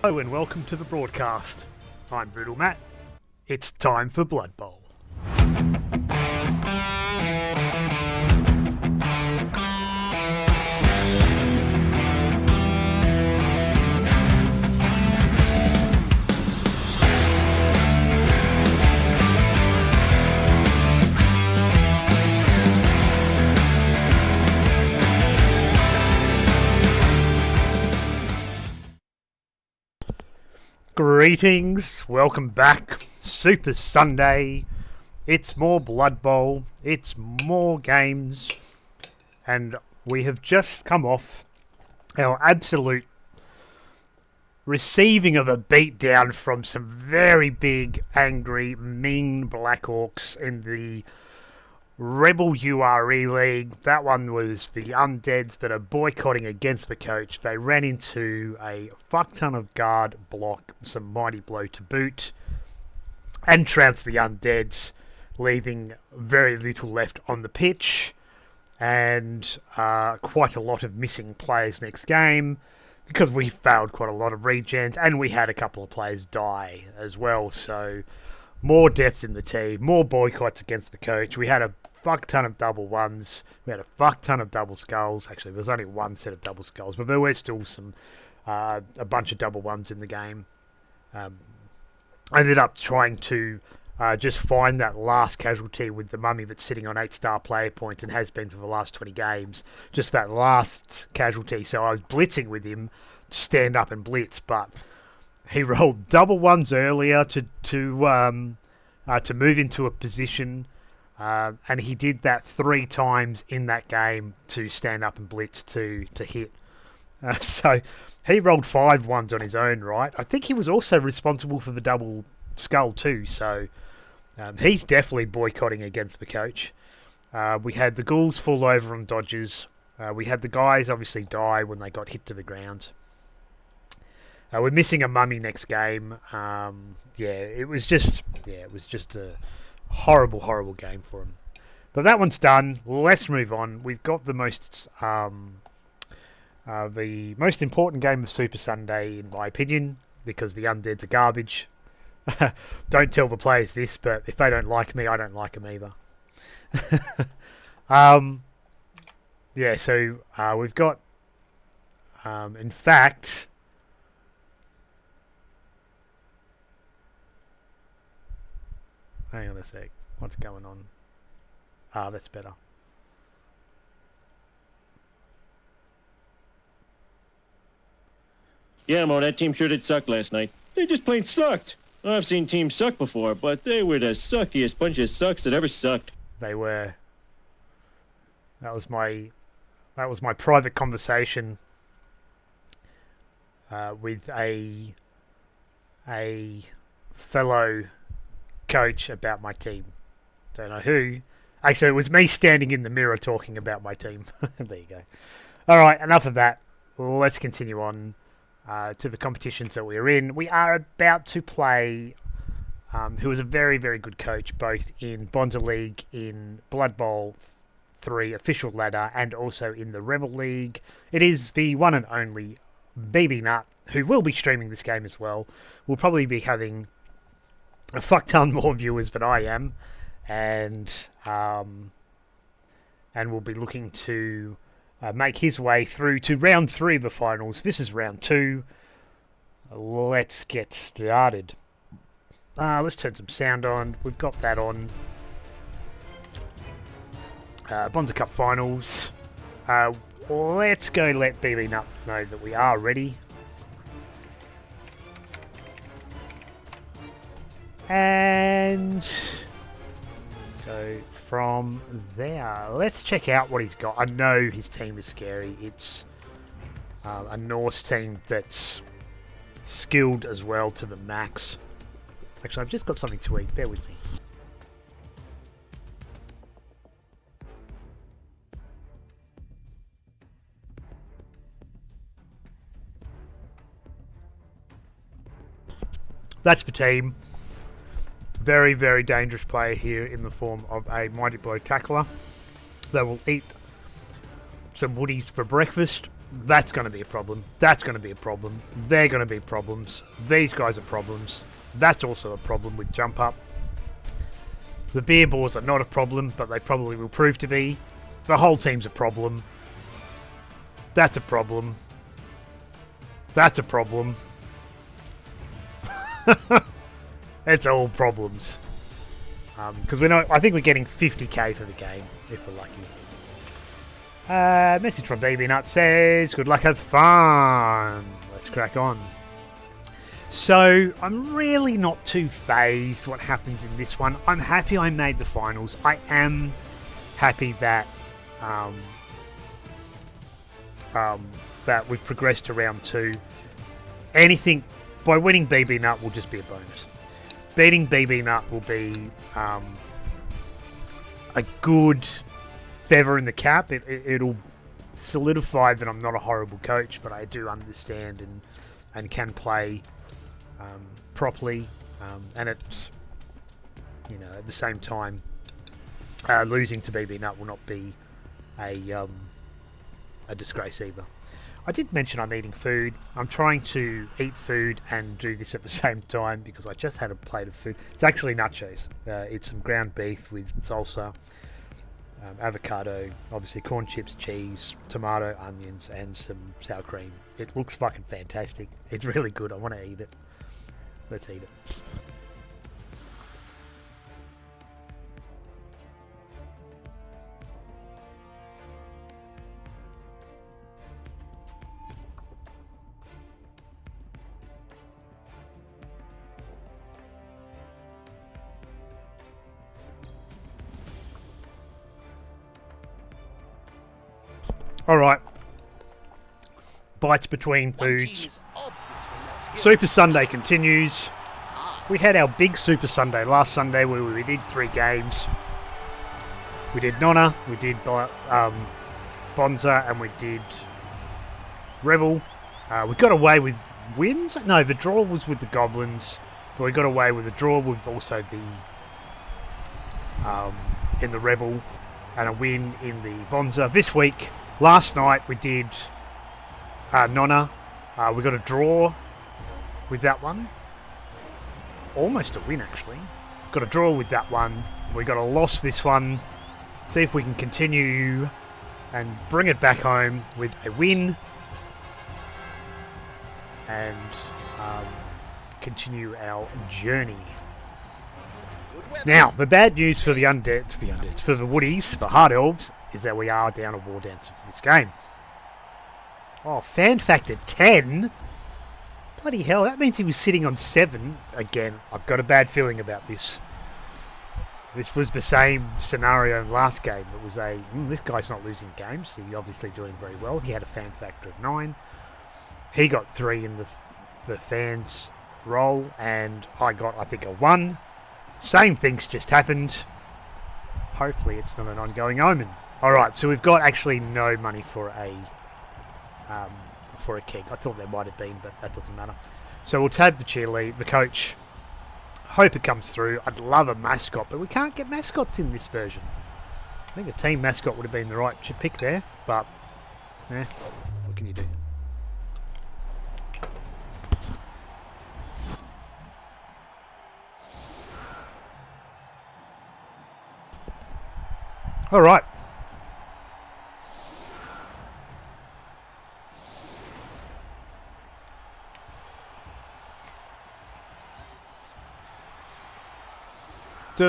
Hello and welcome to the broadcast. I'm BRUTALMATT. It's time for Blood Bowl. Greetings, welcome back. Super Sunday. It's more Blood Bowl. It's more games. And we have just come off our absolute receiving of a beatdown from some very big, angry, mean Black Hawks in the Rebel URE League. That one was the Undeads that are boycotting against the coach. They ran into a fuck ton of guard block, some mighty blow to boot, and trounced the Undeads, leaving very little left on the pitch, and quite a lot of missing players next game, because we failed quite a lot of regens, and we had a couple of players die as well, so more deaths in the team, more boycotts against the coach. We had a fuck ton of double ones. We had a fuck ton of double skulls. Actually, there was only one set of double skulls, but there were still some a bunch of double ones in the game. I ended up trying to just find that last casualty with the mummy that's sitting on 8-star player points and has been for the last 20 games. Just that last casualty. So I was blitzing with him to stand up and blitz, but he rolled double ones earlier to move into a position. And he did that 3 times in that game to stand up and blitz to hit. So he rolled 5 ones on his own, right? I think he was also responsible for the double skull too. So he's definitely boycotting against the coach. We had the ghouls fall over on dodges. We had the guys obviously die when they got hit to the ground. We're missing a mummy next game. It was just a horrible, horrible game for him. But that one's done. Let's move on. We've got the most important game of Super Sunday, in my opinion, because the Undeads are garbage. Don't tell the players this, but if they don't like me, I don't like them either. So we've got, in fact, hang on a sec. What's going on? That's better. Yeah, Mo, that team sure did suck last night. They just plain sucked. I've seen teams suck before, but they were the suckiest bunch of sucks that ever sucked. They were. That was my private conversation with a fellow coach about my team. Don't know who. Actually, it was me standing in the mirror talking about my team. There you go. All right, enough of that. Let's continue on to the competitions that we're in. We are about to play who is a very, very good coach, both in BRUTALMATT League, in Blood Bowl 3 official ladder, and also in the Rebel League. It is the one and only BBONZA, who will be streaming this game as well. We'll probably be having a fuck ton more viewers than I am, and we'll be looking to make his way through to round 3 of the finals. This is round 2. Let's get started. Let's turn some sound on. We've got that on. BRUTALMATT Cup finals. Let's go let BBONZA know that we are ready. And go from there. Let's check out what he's got. I know his team is scary. It's a Norse team that's skilled as well to the max. Actually, I've just got something to eat. Bear with me. That's the team. Very, very dangerous player here in the form of a Mighty Blow tackler. They will eat some woodies for breakfast. That's going to be a problem. That's going to be a problem. They're going to be problems. These guys are problems. That's also a problem with jump up. The beer balls are not a problem, but they probably will prove to be. The whole team's a problem. That's a problem. That's a problem. It's all problems. Because I think we're getting 50k for the game, if we're lucky. Message from Baby Nut says, good luck, have fun. Let's crack on. So, I'm really not too phased what happens in this one. I'm happy I made the finals. I am happy that that we've progressed to round 2. Anything, by winning BB Nut will just be a bonus. Beating BB Nut will be a good feather in the cap. It'll solidify that I'm not a horrible coach, but I do understand and can play properly. And it's, you know, at the same time, losing to BB Nut will not be a disgrace either. I did mention I'm eating food. I'm trying to eat food and do this at the same time because I just had a plate of food. It's actually nachos. It's some ground beef with salsa, avocado, obviously corn chips, cheese, tomato, onions, and some sour cream. It looks fucking fantastic. It's really good. I want to eat it. Let's eat it. Alright. Bites between foods. Super Sunday continues. We had our big Super Sunday last Sunday where we did 3 games. We did Nonna, we did BBONZA, and we did Rebel. We got away with wins? No, the draw was with the Goblins. But we got away with a draw with also the in the Rebel and a win in the BBONZA. This week, last night we did Nonna. We got a draw with that one. Almost a win, actually. Got a draw with that one. We got a loss this one. See if we can continue and bring it back home with a win. And continue our journey. Now, the bad news for the undeads, for the woodies, the Hard Elves, is that we are down a war dancer for this game. Oh, fan factor 10? Bloody hell, that means he was sitting on 7 again. I've got a bad feeling about this. This was the same scenario in last game. It was this guy's not losing games. He's obviously doing very well. He had a fan factor of 9. He got 3 in the fans roll, and I got, I think, a 1. Same things just happened. Hopefully it's not an ongoing omen. Alright, so we've got actually no money for a keg. I thought there might have been, but that doesn't matter. So we'll tab the cheerlead, the coach. Hope it comes through. I'd love a mascot, but we can't get mascots in this version. I think a team mascot would have been the right pick there, but what can you do? All right. I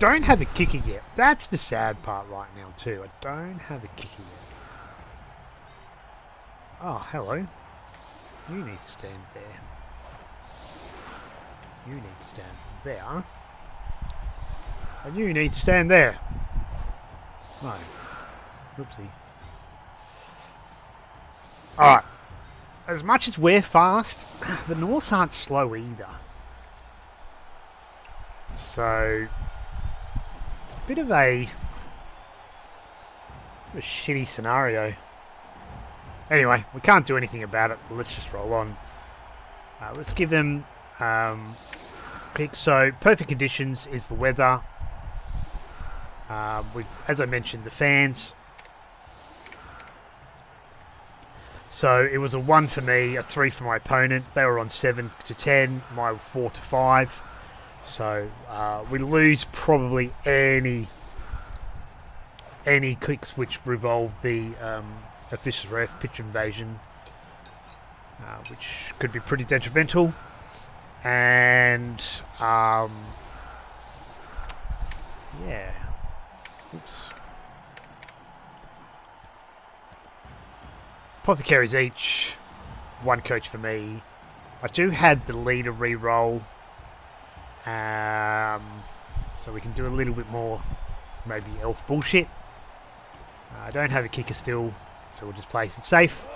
don't have a kicker yet. That's the sad part right now too. I don't have a kicker yet. Oh, hello. You need to stand there. You need to stand there. And you need to stand there. No. Oopsie. Alright. As much as we're fast, the Norse aren't slow either. So, it's a bit of a shitty scenario. Anyway, we can't do anything about it. Let's just roll on. Let's give them pick. So, perfect conditions is the weather. With, as I mentioned, the fans. So it was a 1 for me, a 3 for my opponent. They were on 7 to 10, my 4 to 5. So we lose probably any kicks which revolve the official ref pitch invasion, which could be pretty detrimental. And yeah, oops. Apothecaries each, 1 coach for me. I do have the leader re-roll, so we can do a little bit more, maybe elf bullshit. I don't have a kicker still, so we'll just place it safe.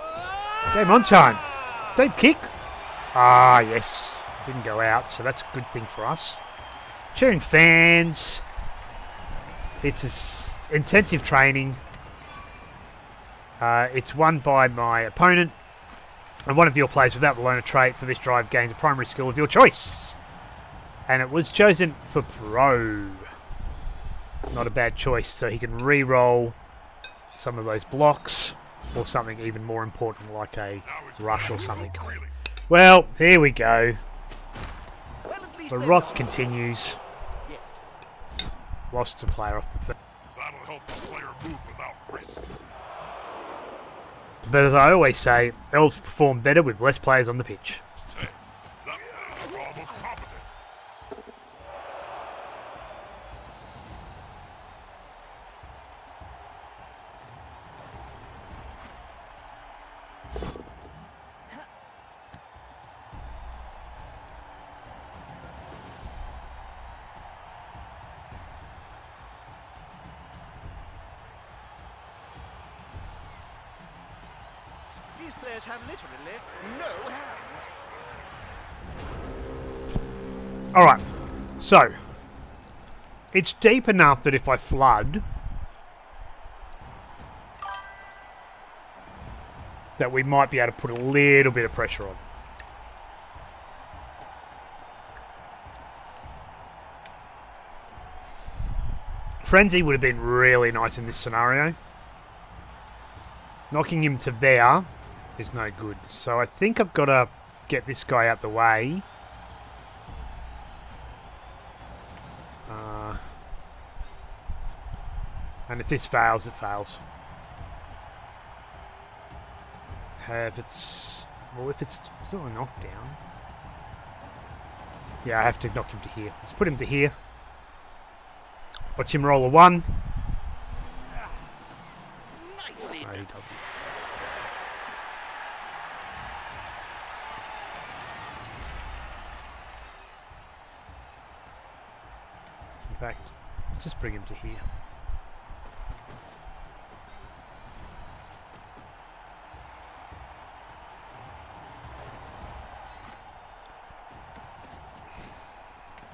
Game on time. Deep kick. Ah, yes. Didn't go out, so that's a good thing for us. Cheering fans. It's intensive training. It's won by my opponent, and one of your players without the loner trait for this drive gains a primary skill of your choice. And it was chosen for Pro. Not a bad choice, so he can re-roll some of those blocks, or something even more important like a rush or something. Well, here we go. The rot continues. Lost a player off the field. That'll help the player move without risk. But as I always say, elves perform better with less players on the pitch. Hey, we're almost competent. These players have literally no hands. Alright, so it's deep enough that if I flood, that we might be able to put a little bit of pressure on. Frenzy would have been really nice in this scenario. Knocking him to there is no good. So I think I've got to get this guy out the way. And if this fails, it fails. If it's still a knockdown. Yeah, I have to knock him to here. Let's put him to here. Watch him roll a 1. Nicely No, he done. doesn't. In fact, just bring him to here.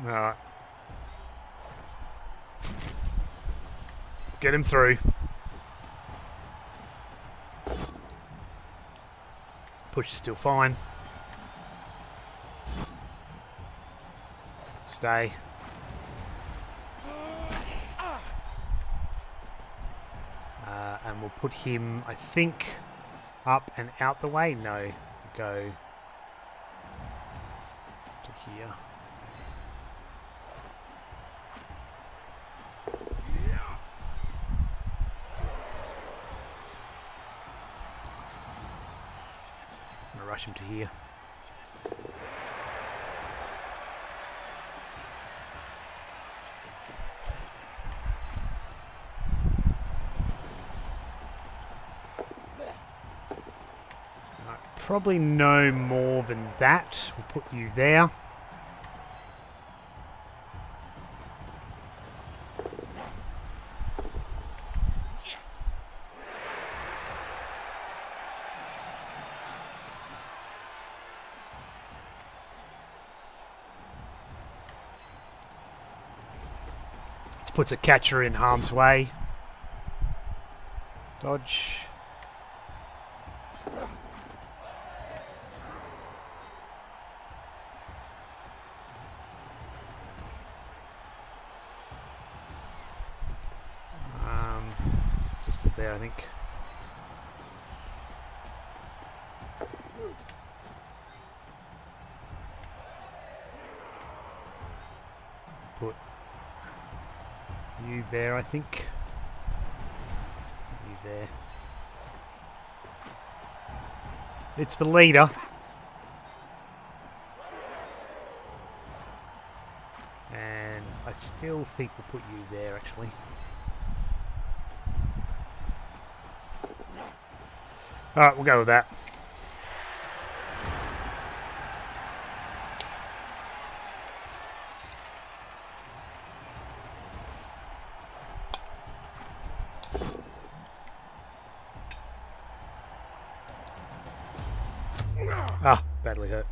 Alright. Get him through. Push is still fine. Stay. And we'll put him, I think, up and out the way. No, go to here. I'm gonna rush him to here. Probably no more than that. We'll put you there. This puts a catcher in harm's way. Dodge. Just there, I think. You there, I think. You there. It's the leader. And I still think we'll put you there, actually. Alright, we'll go with that. Ah, badly hurt.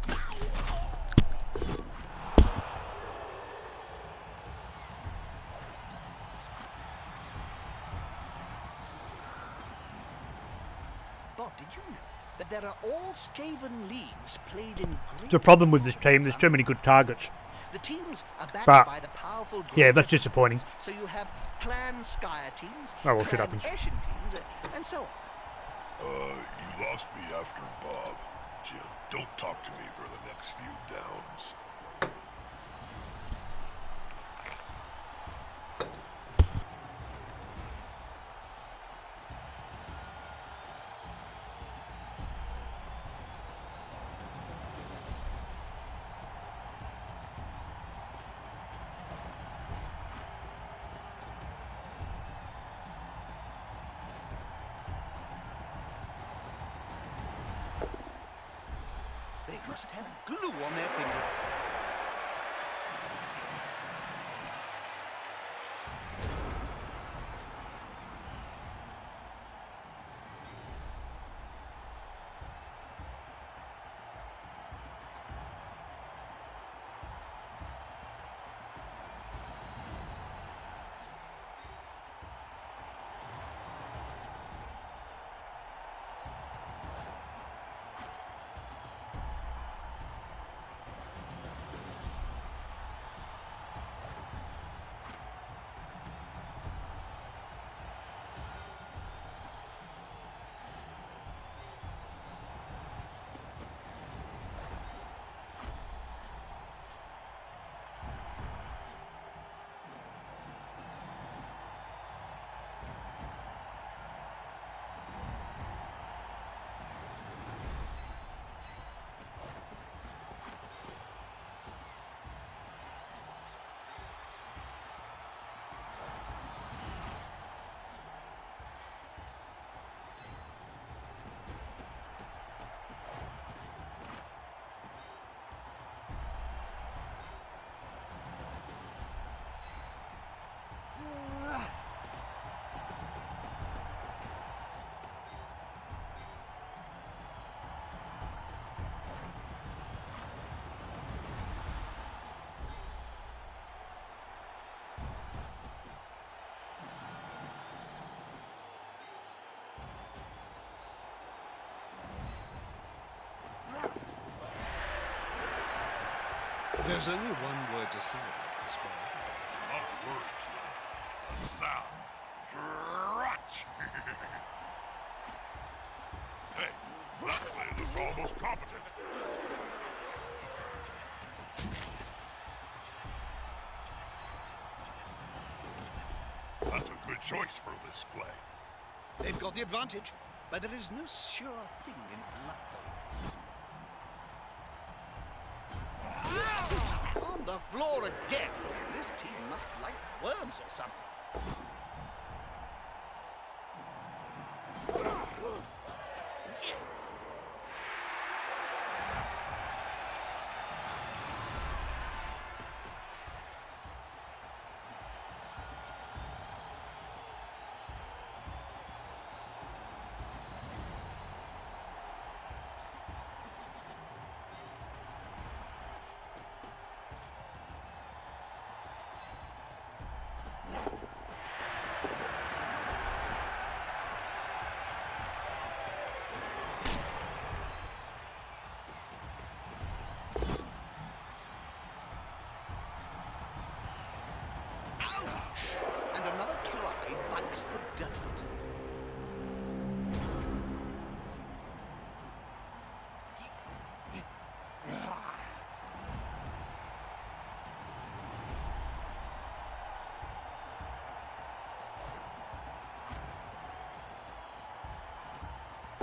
Bob, did you know that there are all Skaven leagues played in great... It's a problem with this team. There's too many good targets. The teams are backed But, by the powerful... yeah, that's disappointing. So you have Clan Skyer teams, Oh, well, shit Clan happens. Eshin teams, and so on. You lost me after Bob. Jim, don't talk to me for the next few downs. They must have glue on their fingers. There's only one word to say about this ball. Not a word, Jim. A sound. Crunch! Hey, that play looked almost competent. That's a good choice for this play. They've got the advantage, but there is no sure thing in Blood Bowl. On the floor again. This team must like worms or something. Yes!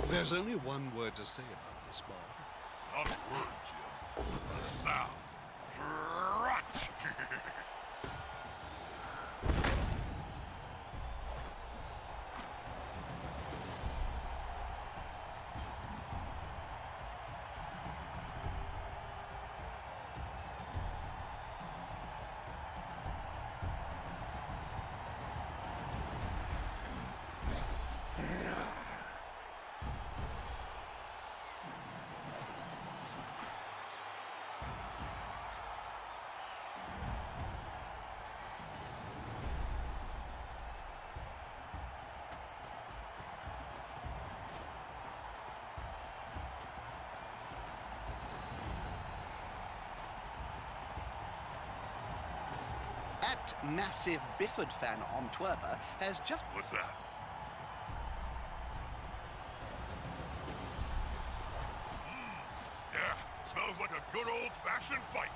There's only one word to say about this, Bob. Not a word, Jim. A sound. Crunch! That massive Bifford fan on Twerper has just... What's that? Yeah, smells like a good old-fashioned fight.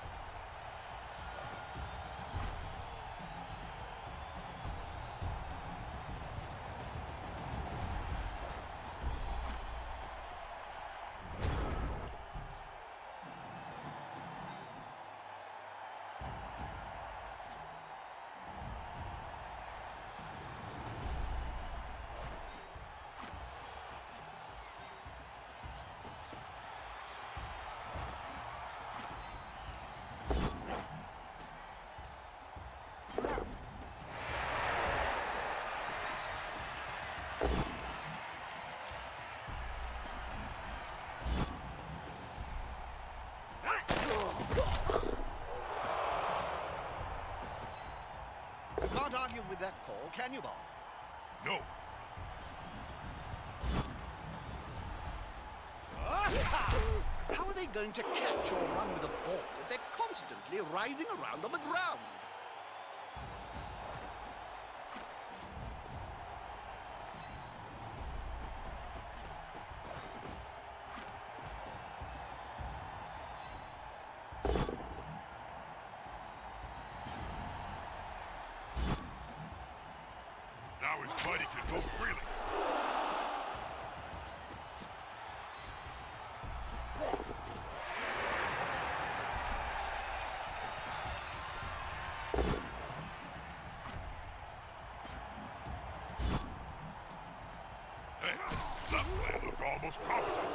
Can't argue with that call, can you, Bob? No. How are they going to catch or run with a ball if they're constantly writhing around on the ground? Now his buddy can move freely. Hey, that play looked almost competent.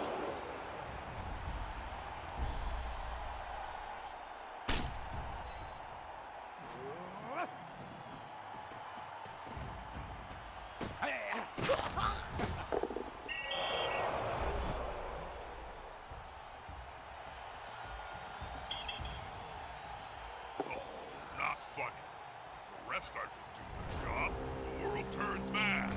Not funny. If the refs start to do their job, the world turns mad.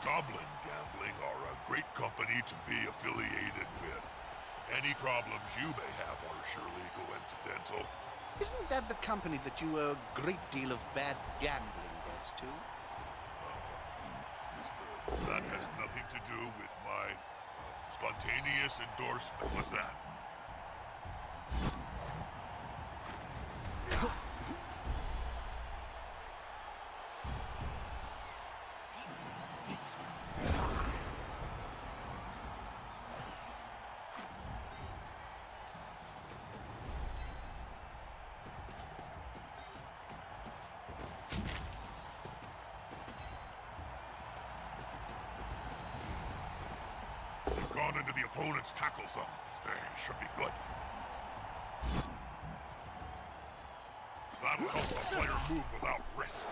Goblin Gambling are a great company to be affiliated with. Any problems you may have are surely coincidental. Isn't that the company that you owe a great deal of bad gambling debts to? That has nothing to do with my spontaneous endorsement. What's that? Gone into the opponent's tackle zone. Should be good. That'll help the player move without risk.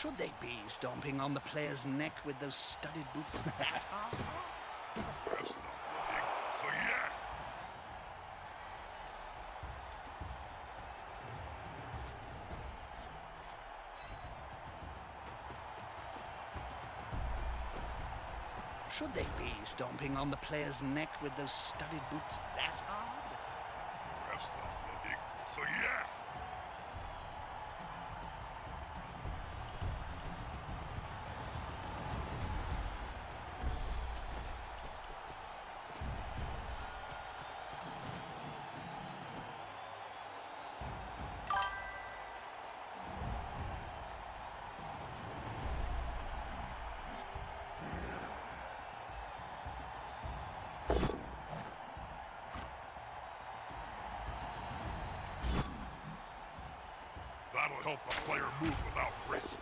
Should they be stomping on the player's neck with those studded boots that hard? Ref's not looking, so yes! Should they be stomping on the player's neck with those studded boots that hard? Ref's not looking, so yes! That'll help the player move without risk.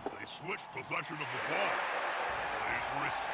They switched possession of the ball. Plays risky.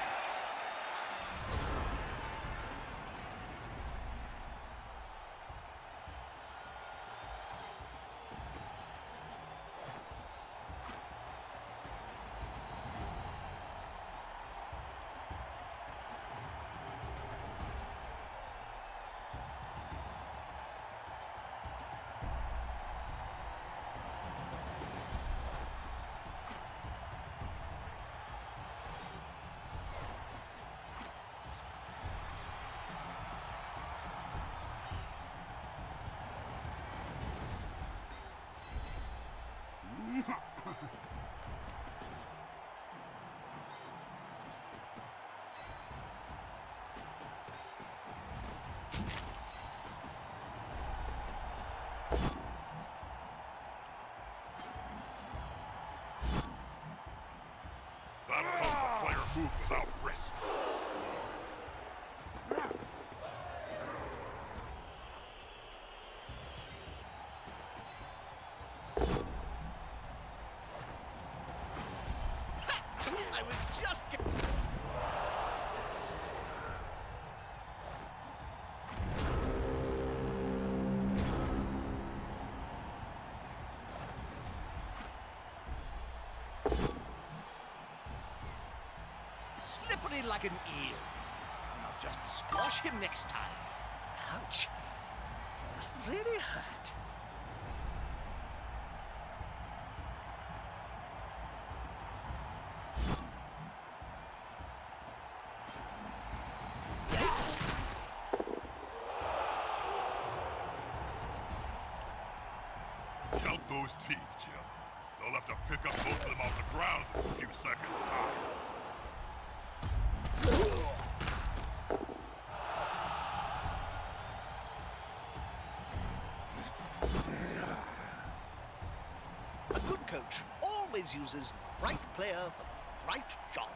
That'll help the player move without risk. I was just slippery like an eel. And I'll just squash him next time. Ouch. Must really hurt. Count those teeth, Jim. They'll have to pick up both of them off the ground in a few seconds' time. A good coach always uses the right player for the right job.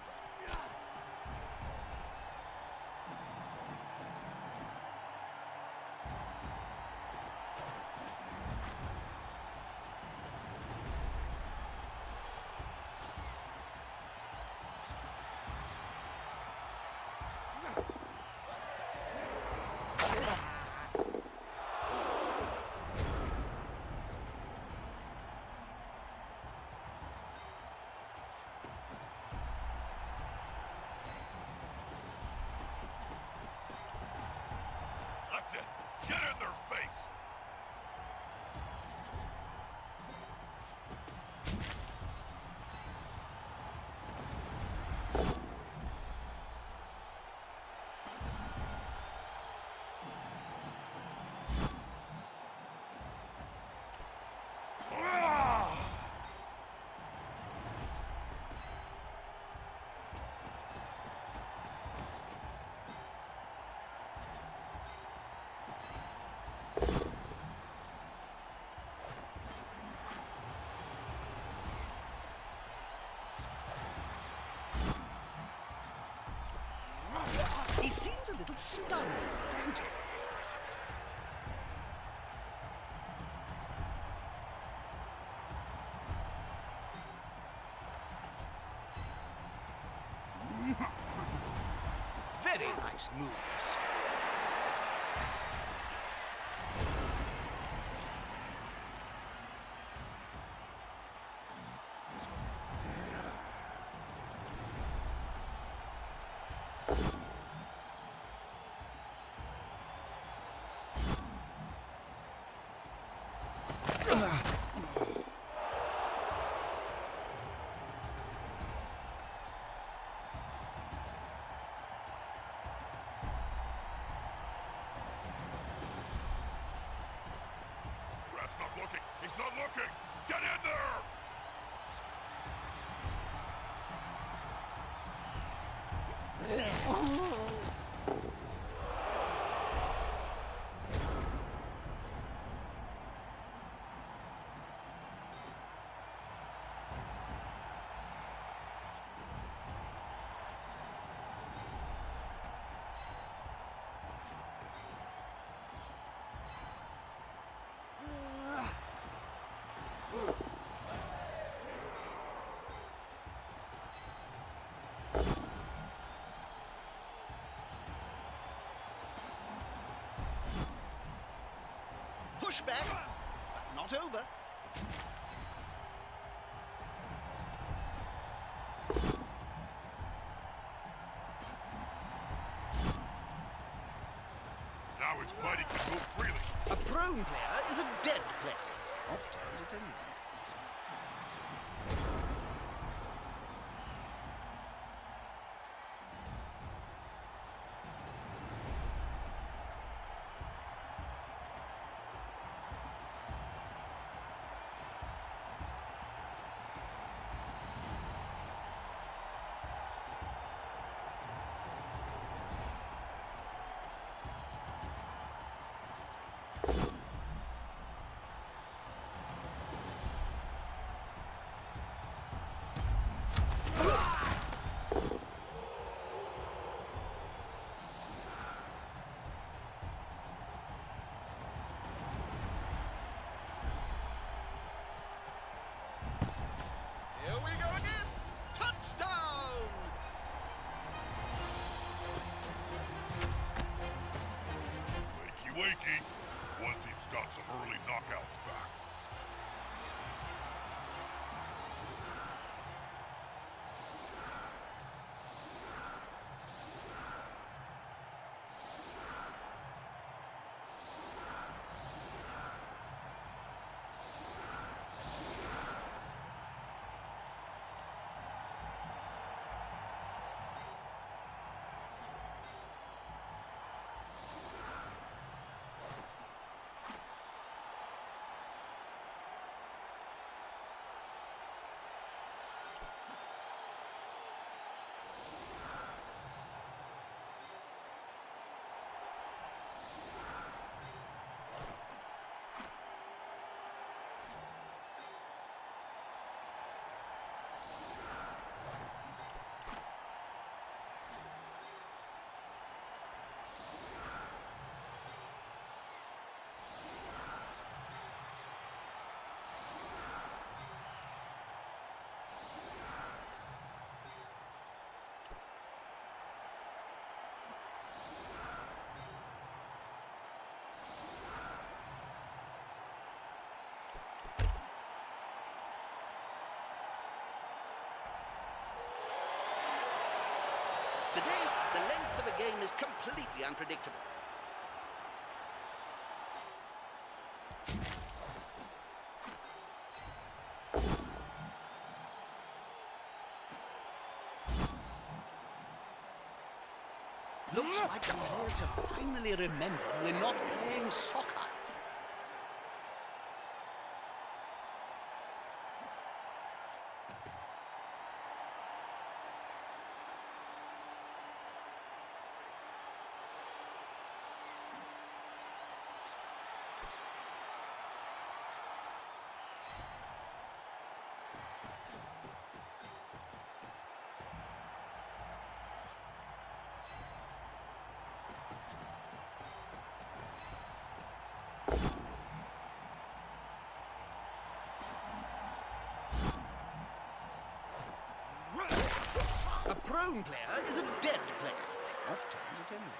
That's it. Get in their face. little stunned, doesn't he? Very nice moves. Ref's not looking. He's not looking. Get in there! Push back, but not over. Now his body can move freely. A prone player is a dead player. Oft-times at any rate. Here we go again! Touchdown! Wakey, wakey. One team's got some early knockouts back. Today, the length of a game is completely unpredictable. Looks like the players have finally remembered we're not playing soccer. own player is a dead player. Off turns at any rate.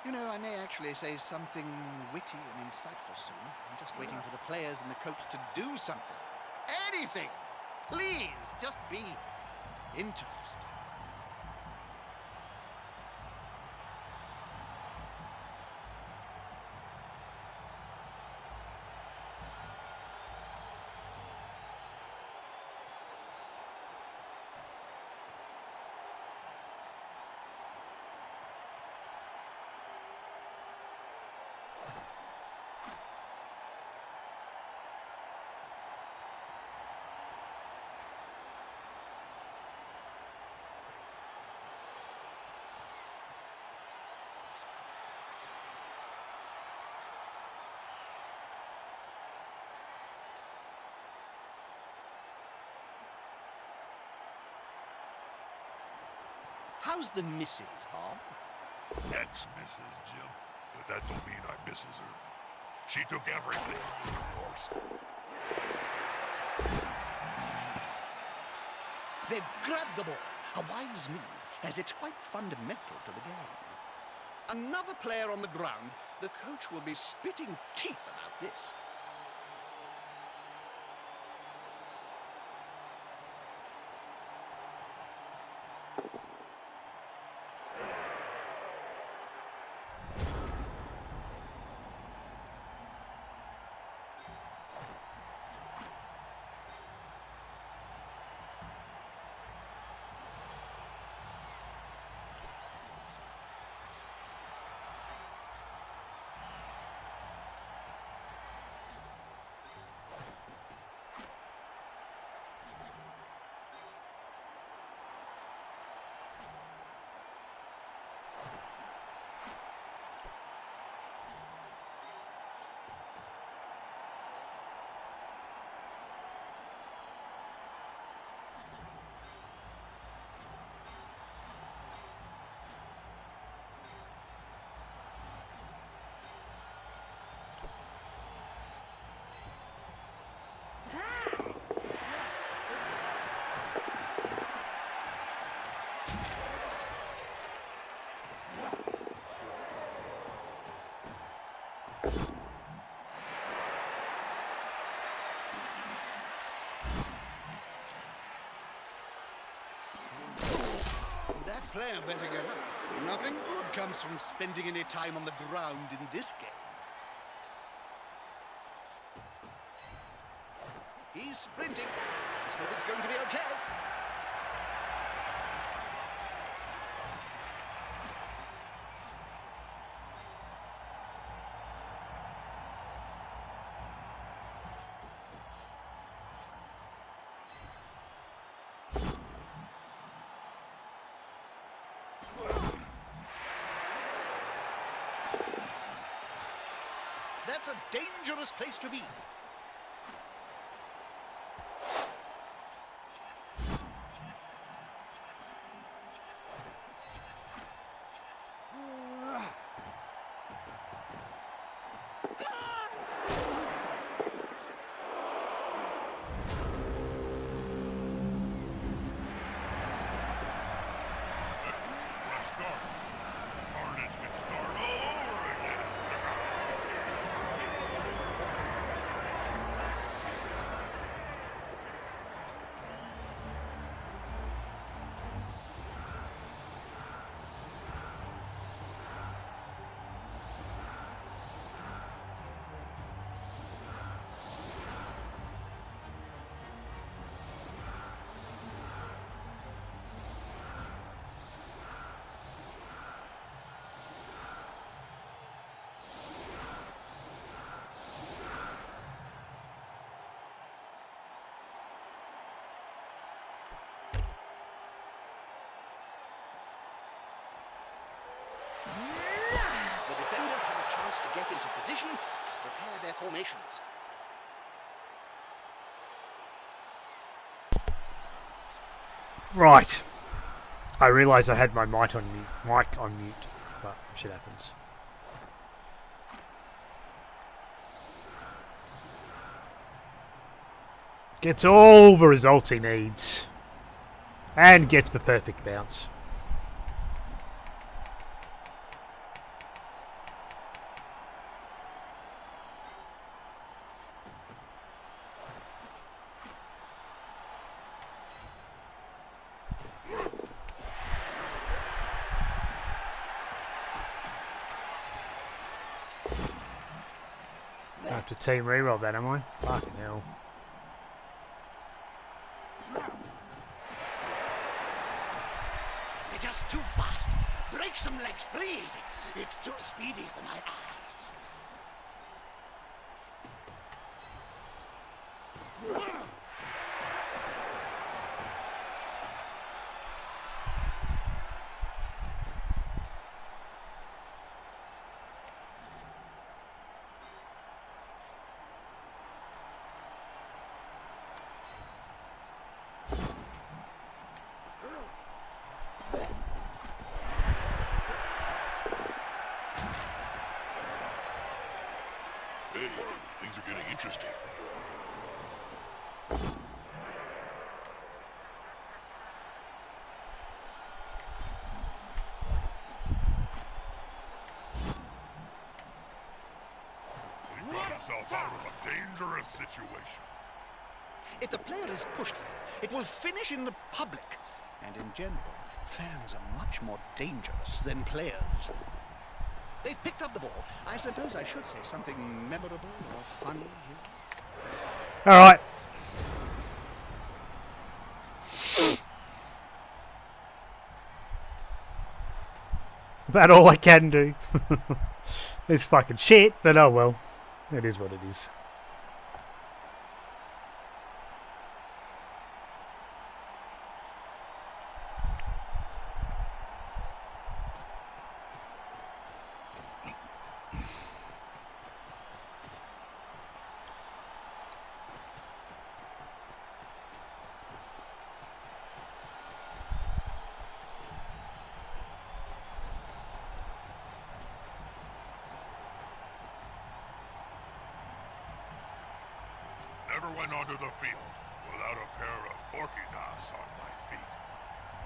You know, I may actually say something witty and insightful soon. I'm just waiting for the players and the coach to do something. Anything! Please, just be interesting. How's the missus, Bob? Ex-Mrs. Jim. But that don't mean I misses her. She took everything by force. They've grabbed the ball. A wise move, as it's quite fundamental to the game. Another player on the ground. The coach will be spitting teeth about this. That player better get up. Nothing good comes from spending any time on the ground in this game. He's sprinting. Let's hope it's going to be okay. That's a dangerous place to be. Fresh start. Carnage can start all over again. to get into position to prepare their formations. Right. I realised I had my mic on mute, but shit happens. Gets all the results he needs. And gets the perfect bounce. I have to team reroll that, am I? Fucking hell. They're just too fast. Break some legs, please. It's too speedy for my eyes. Hey, things are getting interesting. He got himself out of a dangerous situation. If the player is pushed here, it will finish in the public. And in general, fans are much more dangerous than players. They've picked up the ball. I suppose I should say something memorable or funny here. Alright. About all I can do. It's fucking shit, but oh well. It is what it is. Never went onto the field without a pair of orchidas on my feet.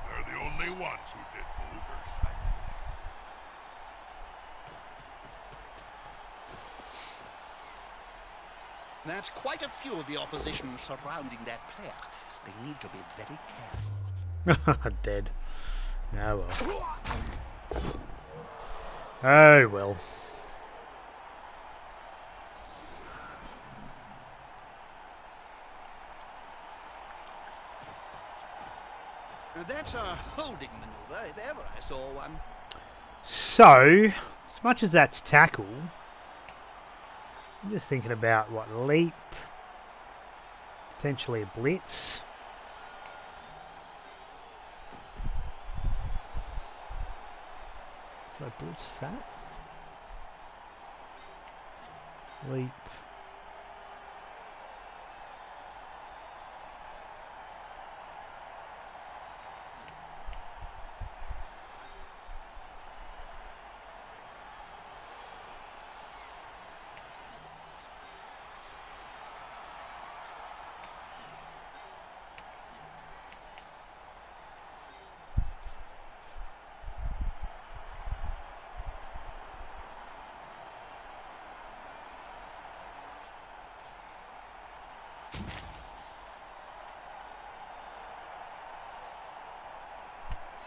They're the only ones who did booger sizes. That's quite a few of the opposition surrounding that player. They need to be very careful. Dead. Oh well. Oh well. That's a holding maneuver, if ever I saw one. So, as much as that's tackle, I'm just thinking about what, leap, potentially a blitz. Should I blitz that? Leap.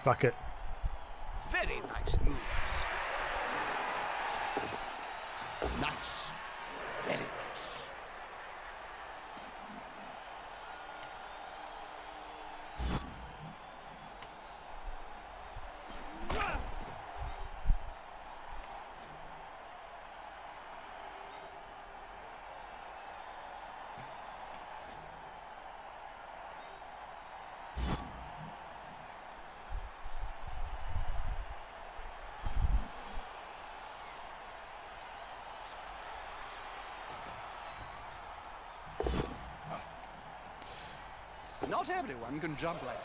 Fuck it. Very nice moves. Nice. Very nice. Not everyone can jump like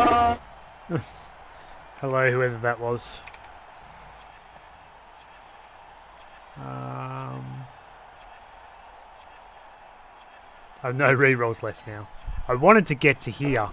that. Hello, whoever that was. I've no rerolls left now. I wanted to get to here.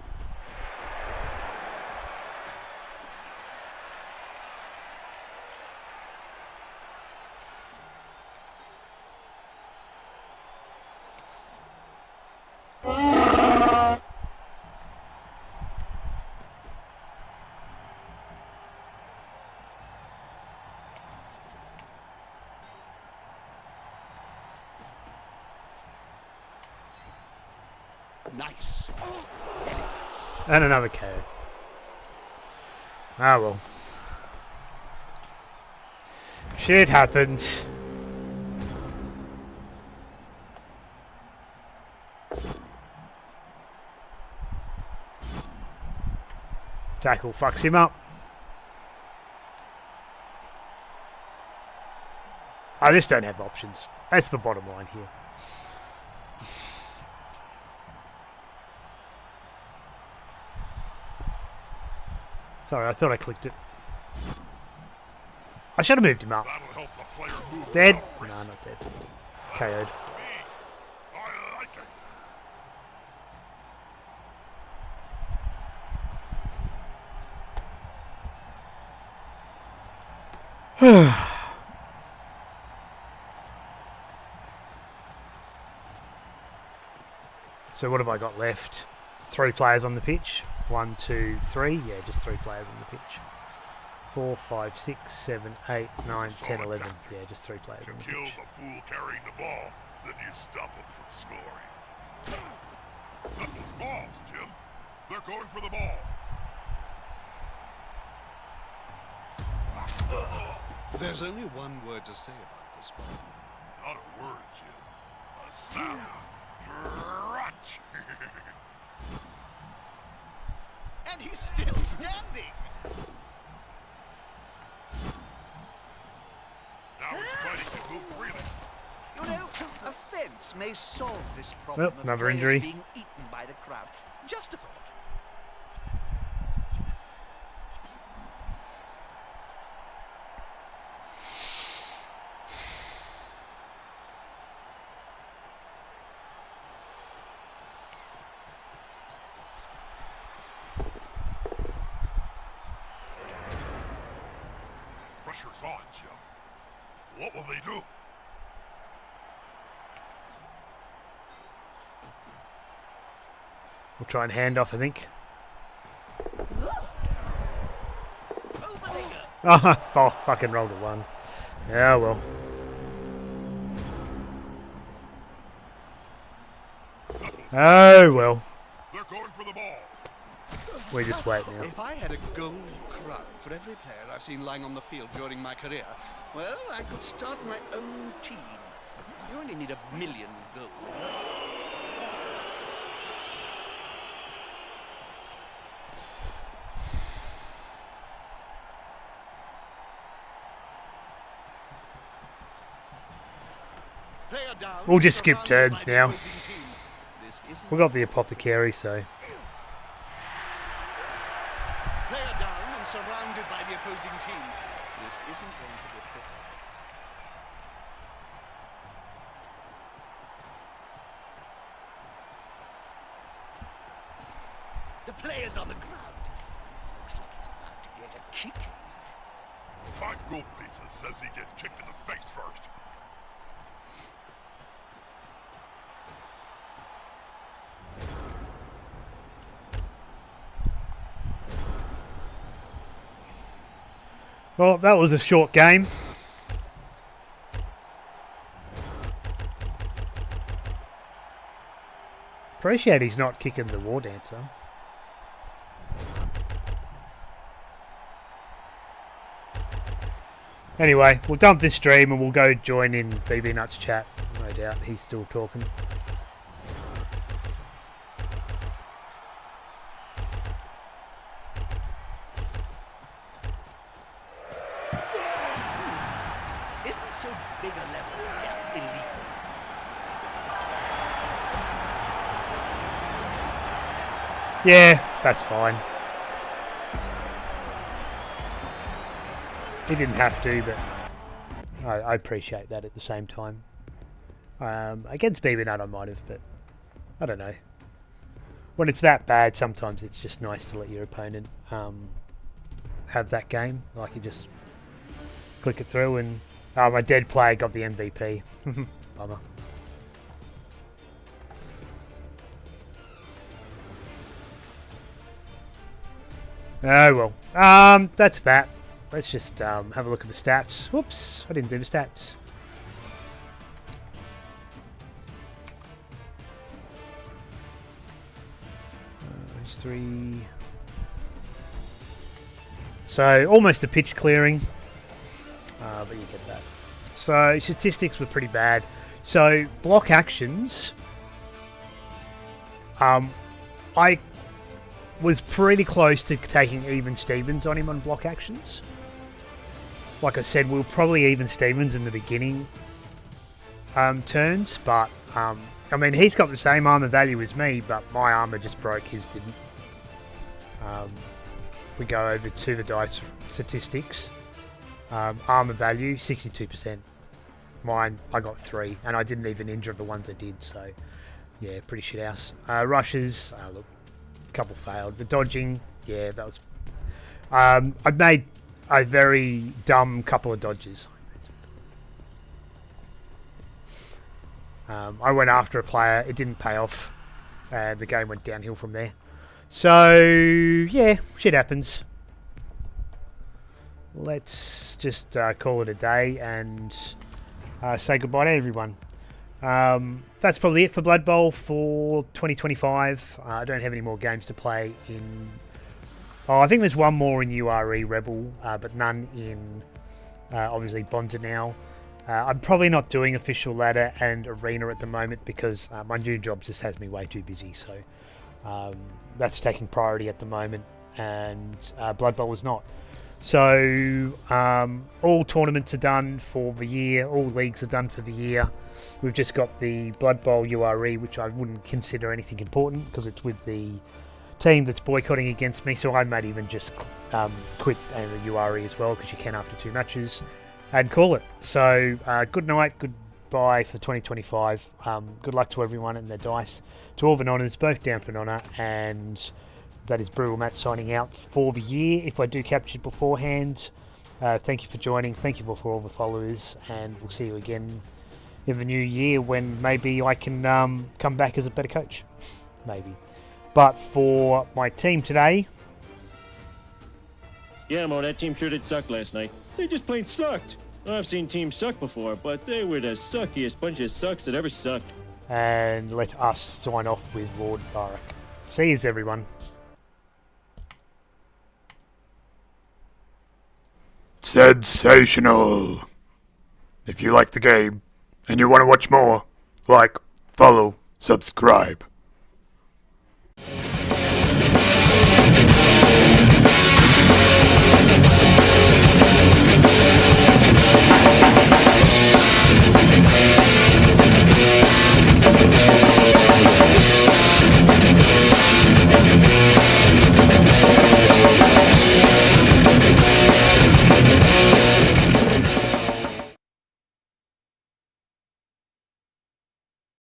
Nice. Very nice. And another KO. Ah well. Shit happens. Tackle fucks him up. I just don't have options. That's the bottom line here. Sorry, I thought I clicked it. I should have moved him up. That'll help the player move Dead? without No, risk. not dead. KO'd. I like it. So what have I got left? 3 players on the pitch. 1, 2, 3. Yeah, just 3 players on the pitch. 4, 5, 6, 7, 8, 9, 10, 11. Yeah, just 3 players If you on the kill pitch. the fool carrying the ball, then you stop him from scoring. That's those balls, Jim. They're going for the ball. There's only one word to say about this ball. Not a word, Jim. A sound. Crunch. And he's still standing. Now he's fighting to move freely. You know, a fence may solve this problem Well, of another players injury. being eaten by the crowd. Just a thought. Pressure's on, Jim. What will they do? We'll try and hand off, I think. Over they go. Oh, fucking rolled a 1. Yeah, well. Oh, well. They're going for the ball. We just wait now. If I had a gold crown for every player I've seen lying on the field during my career, well, I could start my own team. You only need 1,000,000 gold. Player down, We'll just skip surrounded turns by the now. opposing team. This isn't We got the apothecary, so. player down and surrounded by the opposing team. This isn't going to be pretty. The player's on the ground. It looks like he's about to get a kicking. 5 gold pieces says he gets kicked in the face first. Well, that was a short game. Appreciate he's not kicking the war dancer. Anyway, we'll dump this stream and we'll go join in BB Nuts chat. No doubt he's still talking. Isn't so big a level gap illegal? Yeah, that's fine. He didn't have to, but I appreciate that at the same time. Against BBONZA I might have, but I don't know. When it's that bad, sometimes it's just nice to let your opponent have that game. Like you just click it through and... Oh, my dead player got the MVP. Bummer. Oh well. That's that. Let's just have a look at the stats. Whoops, I didn't do the stats. There's 3. So almost a pitch clearing. But you get that. So statistics were pretty bad. So block actions. I was pretty close to taking even Stevens on him on block actions. Like I said, we'll probably even Stevens in the beginning turns, but I mean he's got the same armor value as me, but my armor just broke, his didn't. We go over to the dice statistics. Armor value 62%. Mine I got 3, and I didn't even injure the ones I did, so yeah, pretty shit house. Rushes, look, a couple failed. The dodging, yeah, that was. I made a very dumb couple of dodges. I went after a player, it didn't pay off, and the game went downhill from there. So yeah, shit happens. Let's just call it a day and say goodbye to everyone. That's probably it for Blood Bowl for 2025. I don't have any more games to play in... Oh, I think there's one more in URE Rebel, but none in, obviously, BRUTALMATT now. I'm probably not doing official ladder and arena at the moment because my new job just has me way too busy. So that's taking priority at the moment, and Blood Bowl is not. So all tournaments are done for the year, all leagues are done for the year. We've just got the Blood Bowl URE, which I wouldn't consider anything important because it's with the team that's boycotting against me, so I might even just quit the URE as well because you can after 2 matches and call it. So good night, goodbye for 2025. Good luck to everyone and their dice. To all the nonners, both down for nonna, and that is BRUTALMATT signing out for the year. If I do capture it beforehand, thank you for joining. Thank you for all the followers, and we'll see you again in the new year when maybe I can come back as a better coach. Maybe. But for my team today... Yeah, Mo, that team sure did suck last night. They just plain sucked. I've seen teams suck before, but they were the suckiest bunch of sucks that ever sucked. And let us sign off with Lord Barak. See yous, everyone. Sensational! If you like the game and you want to watch more, like, follow, subscribe.